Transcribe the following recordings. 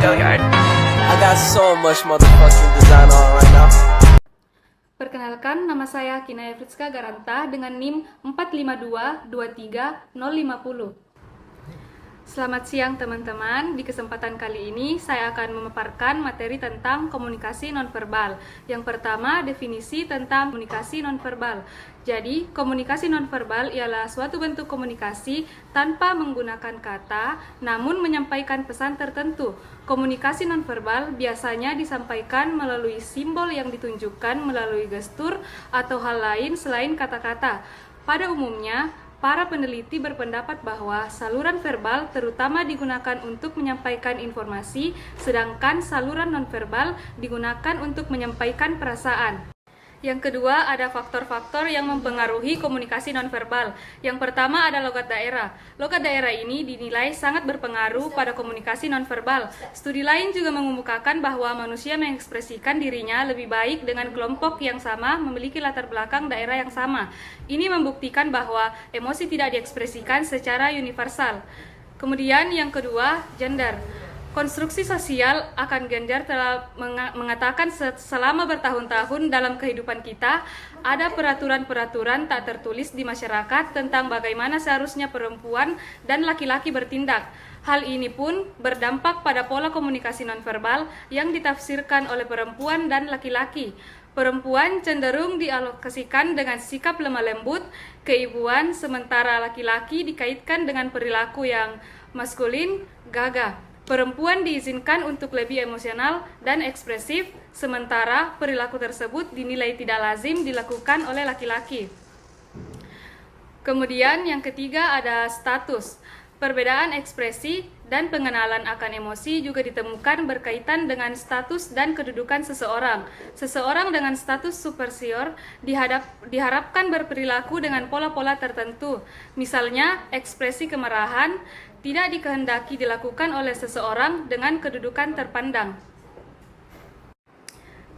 Hilliard. I got so much motherfucking design on right now. Perkenalkan, nama saya Kinaya Fritska Garanta dengan NIM 4522350. Selamat siang teman-teman. Di kesempatan kali ini saya akan memaparkan materi tentang komunikasi nonverbal. Yang pertama, definisi tentang komunikasi nonverbal. Jadi, komunikasi nonverbal ialah suatu bentuk komunikasi tanpa menggunakan kata, namun menyampaikan pesan tertentu. Komunikasi nonverbal biasanya disampaikan melalui simbol yang ditunjukkan melalui gestur atau hal lain selain kata-kata. Pada umumnya, para peneliti berpendapat bahwa saluran verbal terutama digunakan untuk menyampaikan informasi, sedangkan saluran nonverbal digunakan untuk menyampaikan perasaan. Yang kedua, ada faktor-faktor yang mempengaruhi komunikasi nonverbal. Yang pertama ada logat daerah. Logat daerah ini dinilai sangat berpengaruh pada komunikasi nonverbal. Studi lain juga mengemukakan bahwa manusia mengekspresikan dirinya lebih baik dengan kelompok yang sama memiliki latar belakang daerah yang sama. Ini membuktikan bahwa emosi tidak diekspresikan secara universal. Kemudian yang kedua, gender. Konstruksi sosial akan gender telah mengatakan selama bertahun-tahun dalam kehidupan kita, ada peraturan-peraturan tak tertulis di masyarakat tentang bagaimana seharusnya perempuan dan laki-laki bertindak. Hal ini pun berdampak pada pola komunikasi nonverbal yang ditafsirkan oleh perempuan dan laki-laki. Perempuan cenderung dialokasikan dengan sikap lemah lembut, keibuan, sementara laki-laki dikaitkan dengan perilaku yang maskulin, gagah. Perempuan diizinkan untuk lebih emosional dan ekspresif, sementara perilaku tersebut dinilai tidak lazim dilakukan oleh laki-laki. Kemudian yang ketiga ada status. Perbedaan ekspresi dan pengenalan akan emosi juga ditemukan berkaitan dengan status dan kedudukan seseorang. Seseorang dengan status superior diharapkan berperilaku dengan pola-pola tertentu. Misalnya, ekspresi kemarahan tidak dikehendaki dilakukan oleh seseorang dengan kedudukan terpandang.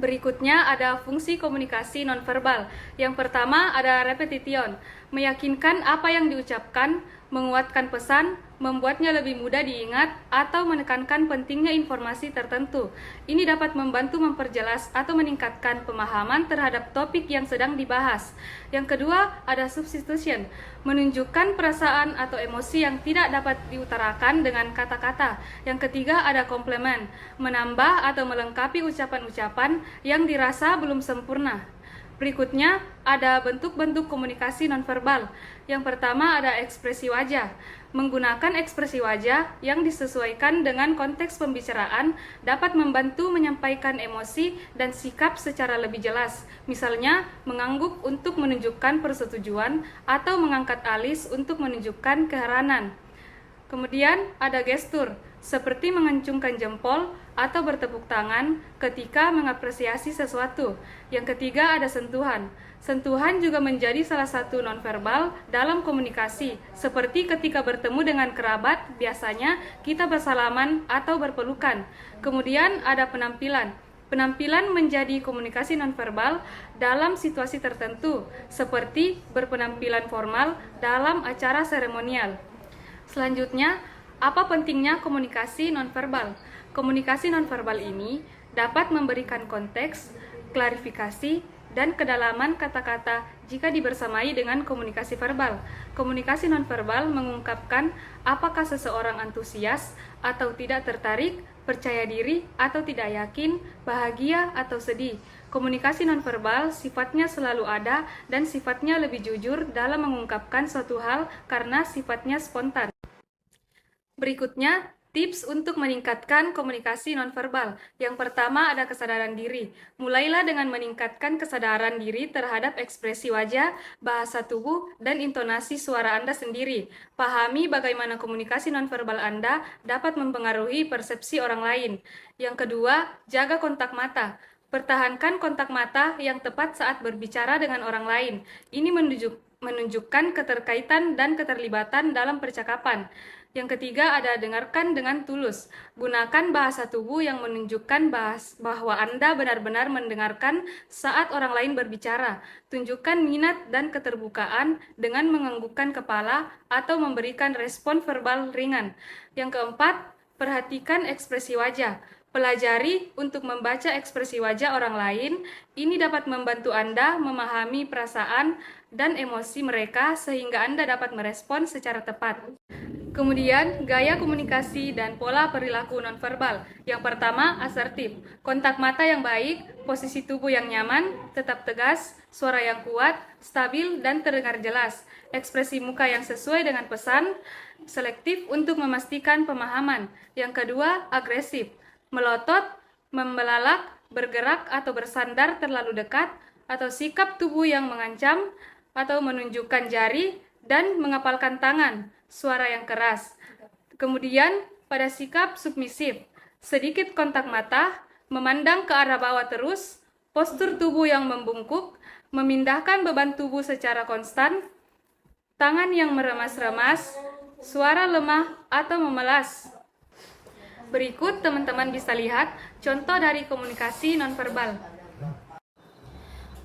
Berikutnya ada fungsi komunikasi nonverbal. Yang pertama ada repetition, meyakinkan apa yang diucapkan, menguatkan pesan, membuatnya lebih mudah diingat, atau menekankan pentingnya informasi tertentu. Ini dapat membantu memperjelas atau meningkatkan pemahaman terhadap topik yang sedang dibahas. Yang kedua, ada substitution, menunjukkan perasaan atau emosi yang tidak dapat diutarakan dengan kata-kata. Yang ketiga, ada komplement, menambah atau melengkapi ucapan-ucapan yang dirasa belum sempurna. Berikutnya, ada bentuk-bentuk komunikasi nonverbal. Yang pertama ada ekspresi wajah. Menggunakan ekspresi wajah yang disesuaikan dengan konteks pembicaraan dapat membantu menyampaikan emosi dan sikap secara lebih jelas. Misalnya, mengangguk untuk menunjukkan persetujuan atau mengangkat alis untuk menunjukkan keheranan. Kemudian ada gestur, seperti mengencungkan jempol atau bertepuk tangan ketika mengapresiasi sesuatu. Yang ketiga ada sentuhan. Sentuhan juga menjadi salah satu nonverbal dalam komunikasi, seperti ketika bertemu dengan kerabat, biasanya kita bersalaman atau berpelukan. Kemudian ada penampilan. Penampilan menjadi komunikasi nonverbal dalam situasi tertentu, seperti berpenampilan formal dalam acara seremonial. Selanjutnya, apa pentingnya komunikasi nonverbal? Komunikasi nonverbal ini dapat memberikan konteks, klarifikasi, dan kedalaman kata-kata jika dibersamai dengan komunikasi verbal. Komunikasi nonverbal mengungkapkan apakah seseorang antusias atau tidak tertarik, percaya diri atau tidak yakin, bahagia atau sedih. Komunikasi nonverbal sifatnya selalu ada dan sifatnya lebih jujur dalam mengungkapkan suatu hal karena sifatnya spontan. Berikutnya, tips untuk meningkatkan komunikasi nonverbal. Yang pertama ada kesadaran diri. Mulailah dengan meningkatkan kesadaran diri terhadap ekspresi wajah, bahasa tubuh, dan intonasi suara Anda sendiri. Pahami bagaimana komunikasi nonverbal Anda dapat mempengaruhi persepsi orang lain. Yang kedua, jaga kontak mata. Pertahankan kontak mata yang tepat saat berbicara dengan orang lain. Ini menunjukkan keterkaitan dan keterlibatan dalam percakapan. Yang ketiga ada dengarkan dengan tulus. Gunakan bahasa tubuh yang menunjukkan bahwa Anda benar-benar mendengarkan saat orang lain berbicara. Tunjukkan minat dan keterbukaan dengan menganggukkan kepala atau memberikan respon verbal ringan. Yang keempat, Perhatikan ekspresi wajah. Pelajari untuk membaca ekspresi wajah orang lain. Ini dapat membantu Anda memahami perasaan dan emosi mereka sehingga Anda dapat merespon secara tepat. Kemudian, gaya komunikasi dan pola perilaku nonverbal. Yang pertama, asertif. Kontak mata yang baik, posisi tubuh yang nyaman, tetap tegas, suara yang kuat, stabil, dan terdengar jelas. Ekspresi muka yang sesuai dengan pesan, selektif untuk memastikan pemahaman. Yang kedua, agresif. Melotot, membelalak, bergerak atau bersandar terlalu dekat, atau sikap tubuh yang mengancam, atau menunjukkan jari, dan mengepalkan tangan, suara yang keras. Kemudian, pada sikap submisif, sedikit kontak mata, memandang ke arah bawah terus, postur tubuh yang membungkuk, memindahkan beban tubuh secara konstan, tangan yang meremas-remas, suara lemah atau memelas. Berikut teman-teman bisa lihat contoh dari komunikasi nonverbal.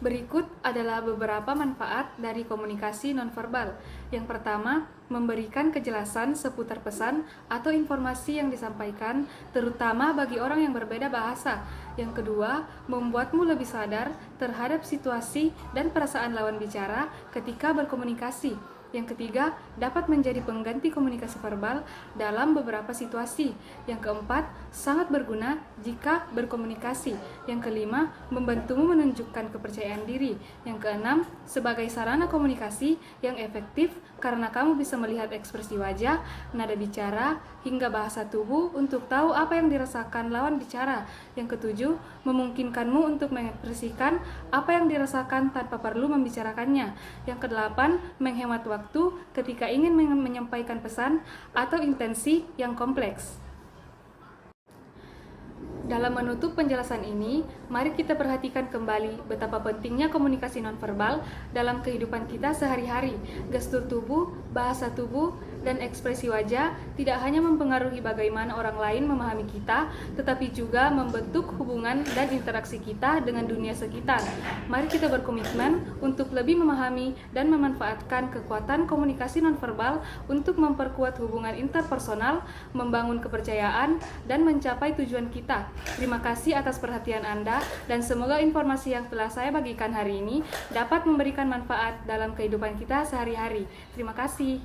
Berikut adalah beberapa manfaat dari komunikasi nonverbal. Yang pertama, memberikan kejelasan seputar pesan atau informasi yang disampaikan, terutama bagi orang yang berbeda bahasa. Yang kedua, membuatmu lebih sadar terhadap situasi dan perasaan lawan bicara ketika berkomunikasi. Yang ketiga, dapat menjadi pengganti komunikasi verbal dalam beberapa situasi. Yang keempat, sangat berguna jika berkomunikasi. Yang kelima, membantumu menunjukkan kepercayaan diri. Yang keenam, sebagai sarana komunikasi yang efektif karena kamu bisa melihat ekspresi wajah, nada bicara, hingga bahasa tubuh untuk tahu apa yang dirasakan lawan bicara. Yang ketujuh, memungkinkanmu untuk mengekspresikan apa yang dirasakan tanpa perlu membicarakannya. Yang kedelapan, menghemat waktu ketika ingin menyampaikan pesan atau intensi yang kompleks. Dalam menutup penjelasan ini, mari kita perhatikan kembali betapa pentingnya komunikasi nonverbal dalam kehidupan kita sehari-hari. Gestur tubuh, bahasa tubuh, dan ekspresi wajah tidak hanya mempengaruhi bagaimana orang lain memahami kita, tetapi juga membentuk hubungan dan interaksi kita dengan dunia sekitar. Mari kita berkomitmen untuk lebih memahami dan memanfaatkan kekuatan komunikasi nonverbal untuk memperkuat hubungan interpersonal, membangun kepercayaan, dan mencapai tujuan kita. Terima kasih atas perhatian Anda, dan semoga informasi yang telah saya bagikan hari ini dapat memberikan manfaat dalam kehidupan kita sehari-hari. Terima kasih.